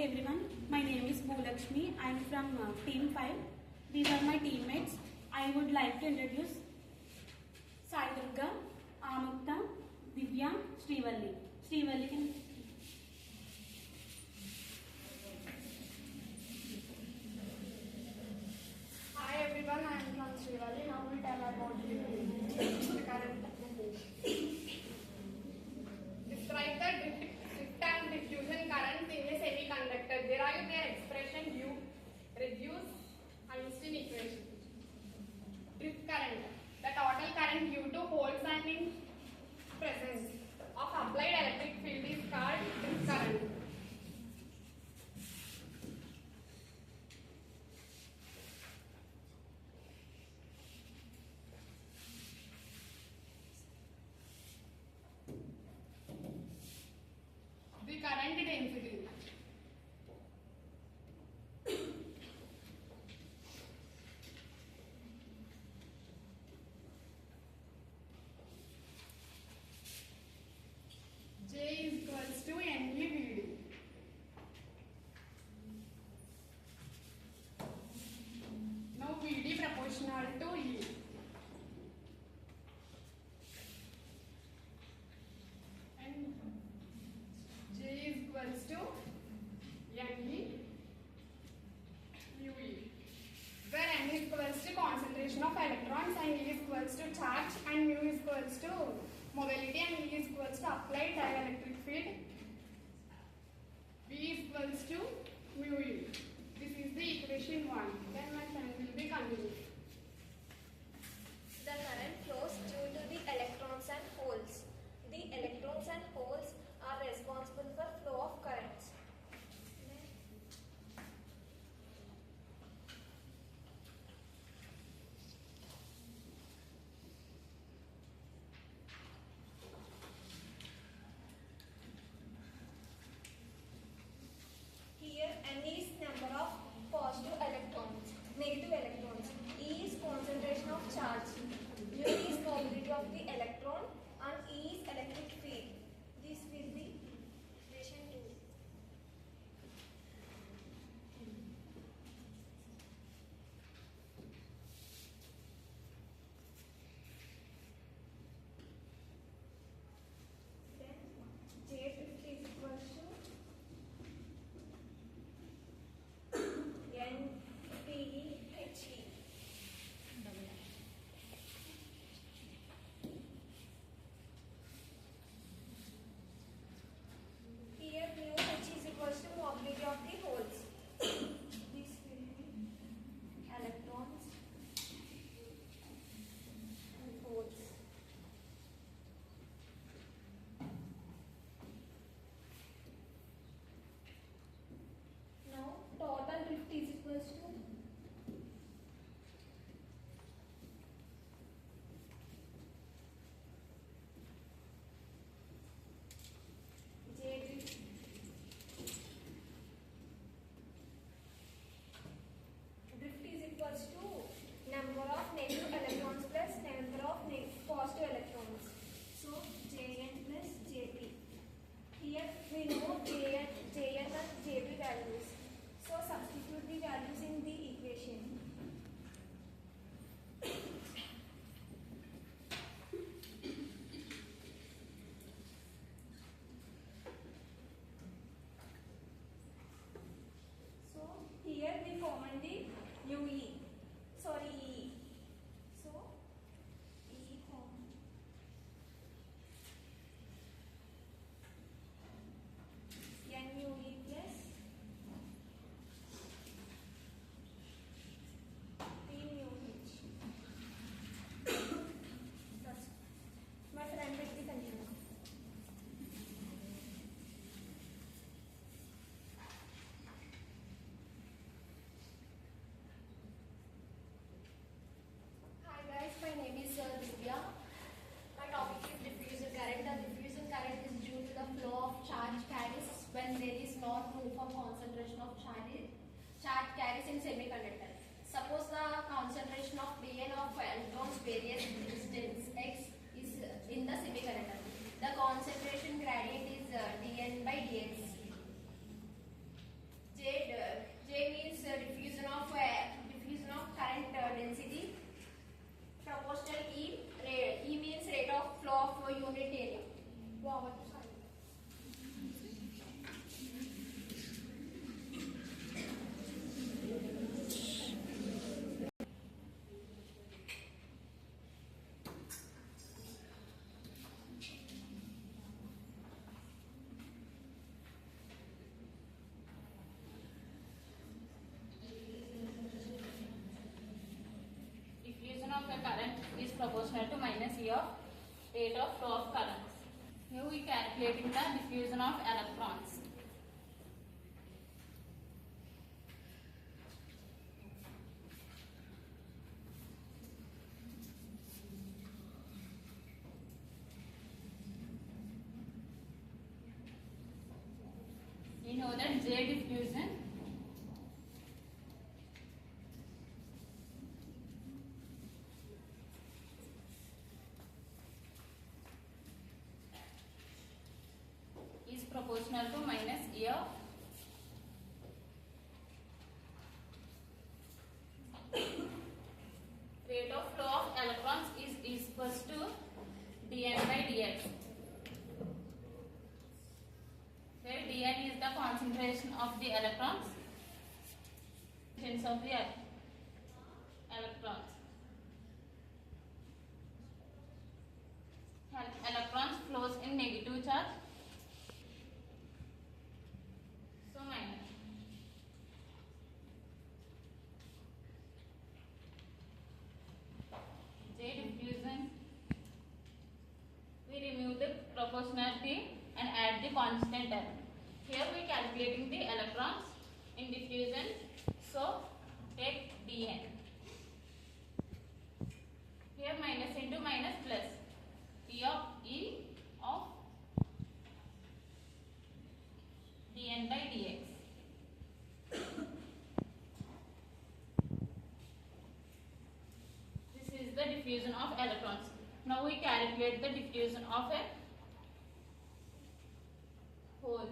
Hey everyone, my name is Bhulakshmi. I am from Team 5. These are my teammates. I would like to introduce Sai Durga, Amukta, Divya, Srivalli. Srivalli can... Hi everyone, I am from Srivalli. Now we tell about the current. Describe the drift and diffusion current in a semiconductor. Derive their expression U, reduce Einstein equation. Drift current. The total current due to holes and in presence of applied electric field is called drift current. The current density. J is equals to NEVD. Now VD proportional to E. And J is equals to NE UE, where N is equals to concentration of electrons and E is equals to charge and mu is equals to mobility and E is equals to applied dielectric field. V is equals to mu E. This is the equation 1. Then my friend will be continued. The current flows due to the electrons and holes. The electrons and holes are responsible for flow of currents. Here N is number of positive electrons, negative electrons. E is concentration of charge. U is mobility of the electron and E is electric field. This will be equation 2. Then J50 is equal to NPHE. Here mu H is equal to mobility of the holes. This will be electrons and holes. Now total drift is equal to J drift. Drift is equals to number of negative electrons plus number of positive electrons. So Jn plus Jp. Here we know Jn and Jp values. So substitute the values in the equation. So here we form the UE. Sorry, E. So E form. NUE plus PUH. That's my friend will be continuing. Hi guys, my name is Divya. My topic is diffusion current. The diffusion current is due to the flow of charge carries when there is not uniform concentration of charge carries in semiconductor. Suppose the concentration of Dn of electrons varies distance x is in the semiconductor. The concentration gradient is dN by dx. proportional to minus E of rate of flow of currents. Here we calculating the diffusion of electrons. We know that J diffusion is proportional to minus E of rate of flow of electrons is equals to dN by dx. Where dN is the concentration of the electrons, of the electrons. Electrons flows in negative charge, so minus. J diffusion, we remove the proportionality and add the constant term. Here we calculating the electrons in diffusion, so take dN. Here minus into minus plus E of dN by dx. This is the diffusion of electrons. Now we calculate the diffusion of a holes.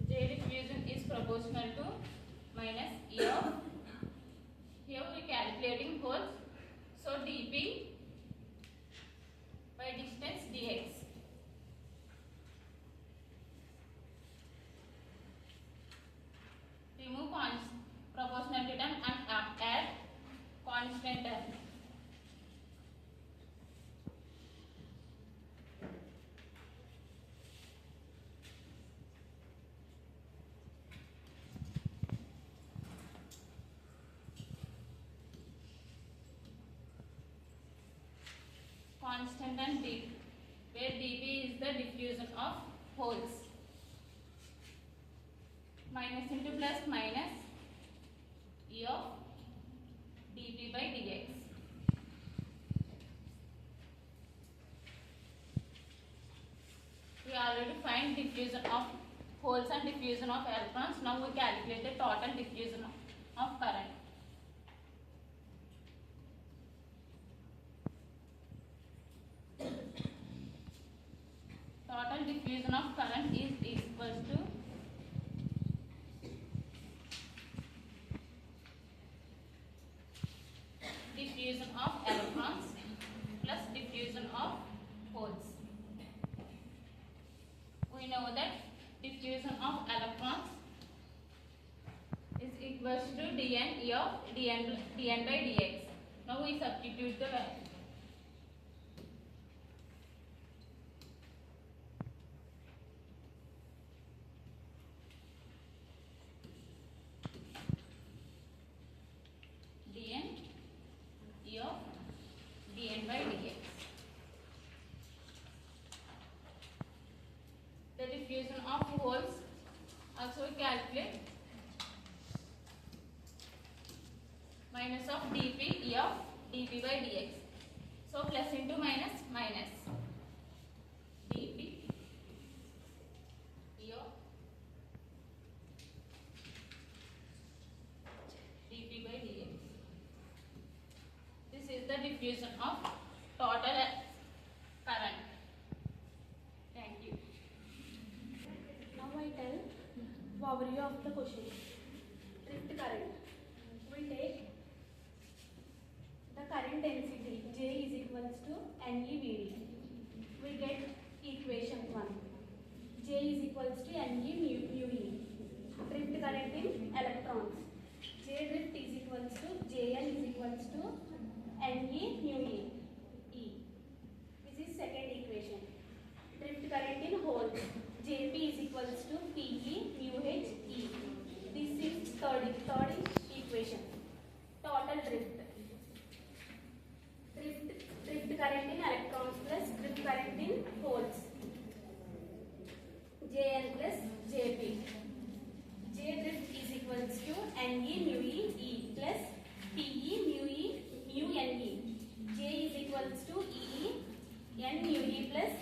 J diffusion is proportional to minus E of, here we calculating holes, so dP by distance dx. Remove proportionality term and add constant term. Constant and dP, where dP is the diffusion of holes. Minus into plus minus E of dP by dx. We already find diffusion of holes and diffusion of electrons. Now we calculate the total diffusion of current. Total diffusion of current is equals to diffusion of electrons plus diffusion of holes. We know that diffusion of electrons is equals to dN E of dN by dx. Now we substitute the value. dN E of dN by dx. The diffusion of holes also we calculate minus of dP E of dP by dx. So plus into minus minus dP E of dP by dx. This is the diffusion of total current. Thank you. Now I tell overview of the question. Drift current. We take the current density J is equals to NEVD. We get equals to Ne mu E. This is second equation. Drift current in holes. Jp is equals to Pe mu H E. This is third equation. Total drift. Drift current in electrons plus drift current in holes. Jn plus Jp. J drift is equals to Ne mu E plus Pe mu Ne. J is equals to N mu E plus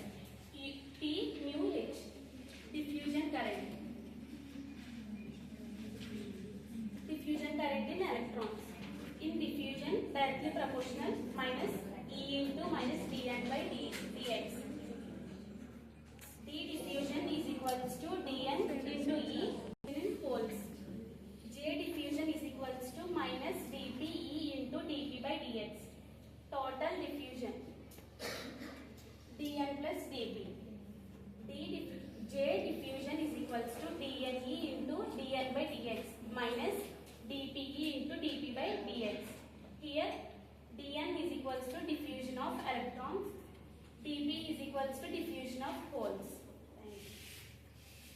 P mu H. Diffusion current. Diffusion current in electrons. In diffusion, directly proportional minus E into minus dN by dx. D diffusion is equals to dN into E in holes. J diffusion is equals to minus dP E into dP by dx. Total diffusion dN plus dP. J diffusion is equals to dNE into dN by dx minus dPE into dP by dx. Here dN is equals to diffusion of electrons, dP is equals to diffusion of holes.